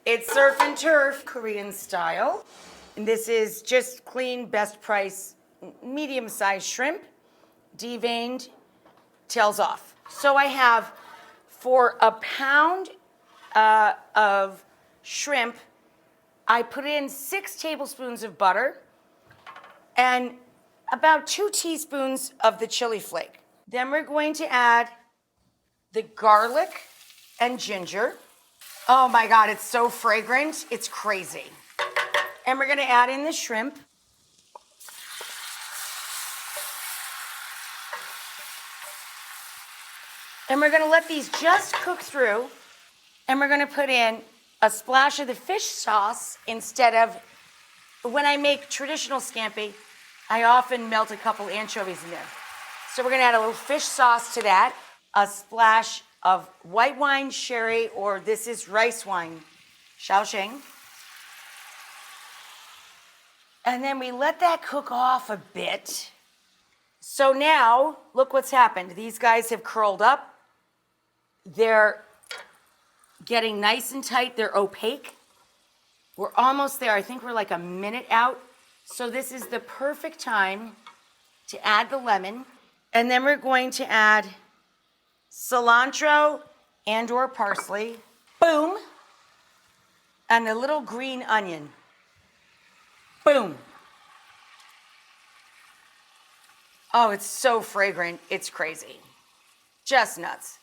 It's surf and turf Korean style. And this is just clean, best price, medium-sized shrimp, deveined, tails off. So I have, for a pound of shrimp, I put in 6 tablespoons of butter and about 2 teaspoons of the chili flake. Then we're going to add the garlic and ginger. Oh my God, it's so fragrant, it's crazy. And we're gonna add in the shrimp. And we're gonna let these just cook through. And we're gonna put in a splash of the fish sauce instead of, when I make traditional scampi, I often melt a couple anchovies in there. So we're gonna add a little fish sauce to that, a splash of white wine, sherry, or this is rice wine, Shaoxing. And then we let that cook off a bit. So now, look what's happened. These guys have curled up. They're getting nice and tight. They're opaque. We're almost there. I think we're like a minute out. So this is the perfect time to add the lemon. And then we're going to add cilantro and or parsley. Boom. And a little green onion. Boom. Oh, it's so fragrant. It's crazy. Just nuts.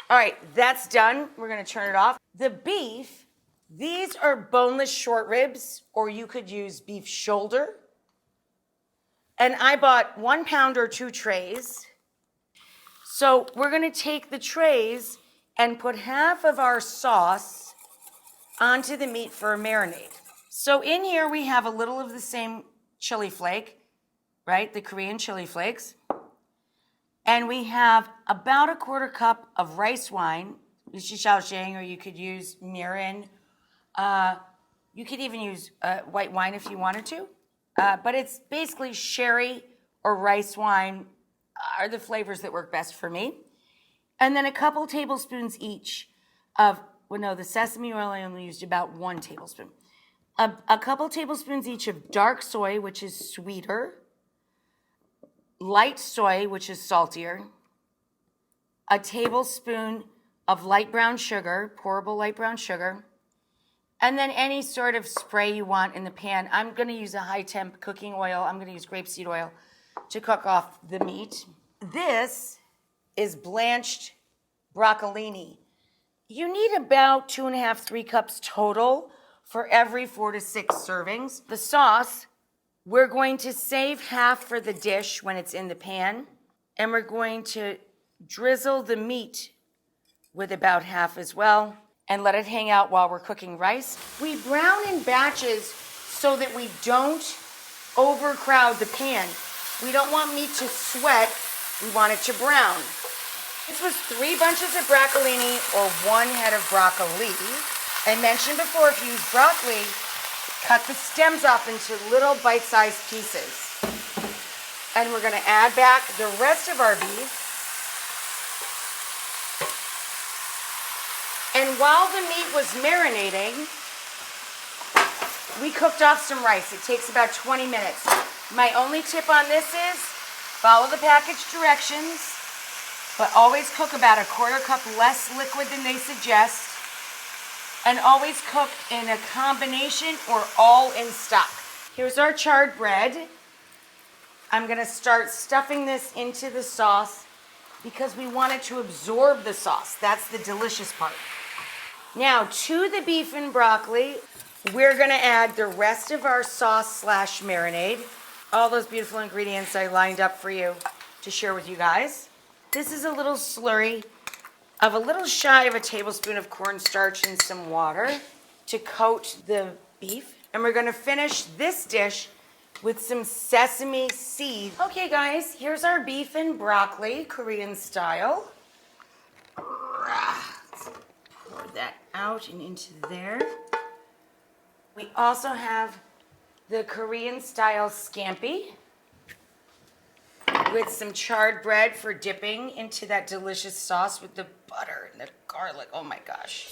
All right, that's done. We're gonna turn it off. The beef, these are boneless short ribs, or you could use beef shoulder. And I bought 1 pound or 2 trays. So we're gonna take the trays and put half of our sauce onto the meat for a marinade. So in here we have a little of the same chili flake, right? The Korean chili flakes. And we have about 1/4 cup of rice wine, which is Shaoxing, or you could use mirin. You could even use white wine if you wanted to. But it's basically sherry or rice wine are the flavors that work best for me. And then a couple tablespoons each of, well, no, the sesame oil I only used about 1 tablespoon. A couple tablespoons each of dark soy, which is sweeter, light soy, which is saltier, a tablespoon of light brown sugar, pourable light brown sugar, and then any sort of spray you want in the pan. I'm gonna use a high temp cooking oil. I'm gonna use grapeseed oil to cook off the meat. This is blanched broccolini. You need about 2.5, 3 cups total for every 4 to 6 servings. The sauce, we're going to save half for the dish when it's in the pan, and we're going to drizzle the meat with about half as well and let it hang out while we're cooking rice. We brown in batches so that we don't overcrowd the pan. We don't want meat to sweat, we want it to brown. This was 3 bunches of broccolini or 1 head of broccoli. I mentioned before, if you use broccoli, cut the stems off into little bite-sized pieces. And we're gonna add back the rest of our beef. And while the meat was marinating, we cooked off some rice. It takes about 20 minutes. My only tip on this is follow the package directions, but always cook about 1/4 cup less liquid than they suggest. And always cook in a combination or all in stock. Here's our charred bread. I'm gonna start stuffing this into the sauce because we want it to absorb the sauce. That's the delicious part. Now, to the beef and broccoli, we're gonna add the rest of our sauce / marinade. All those beautiful ingredients I lined up for you to share with you guys. This is a little slurry of a little shy of a tablespoon of cornstarch and some water to coat the beef. And we're gonna finish this dish with some sesame seed. Okay guys, here's our beef and broccoli, Korean style. Let's pour that out and into there. We also have the Korean style scampi with some charred bread for dipping into that delicious sauce with the butter and the garlic. Oh my gosh.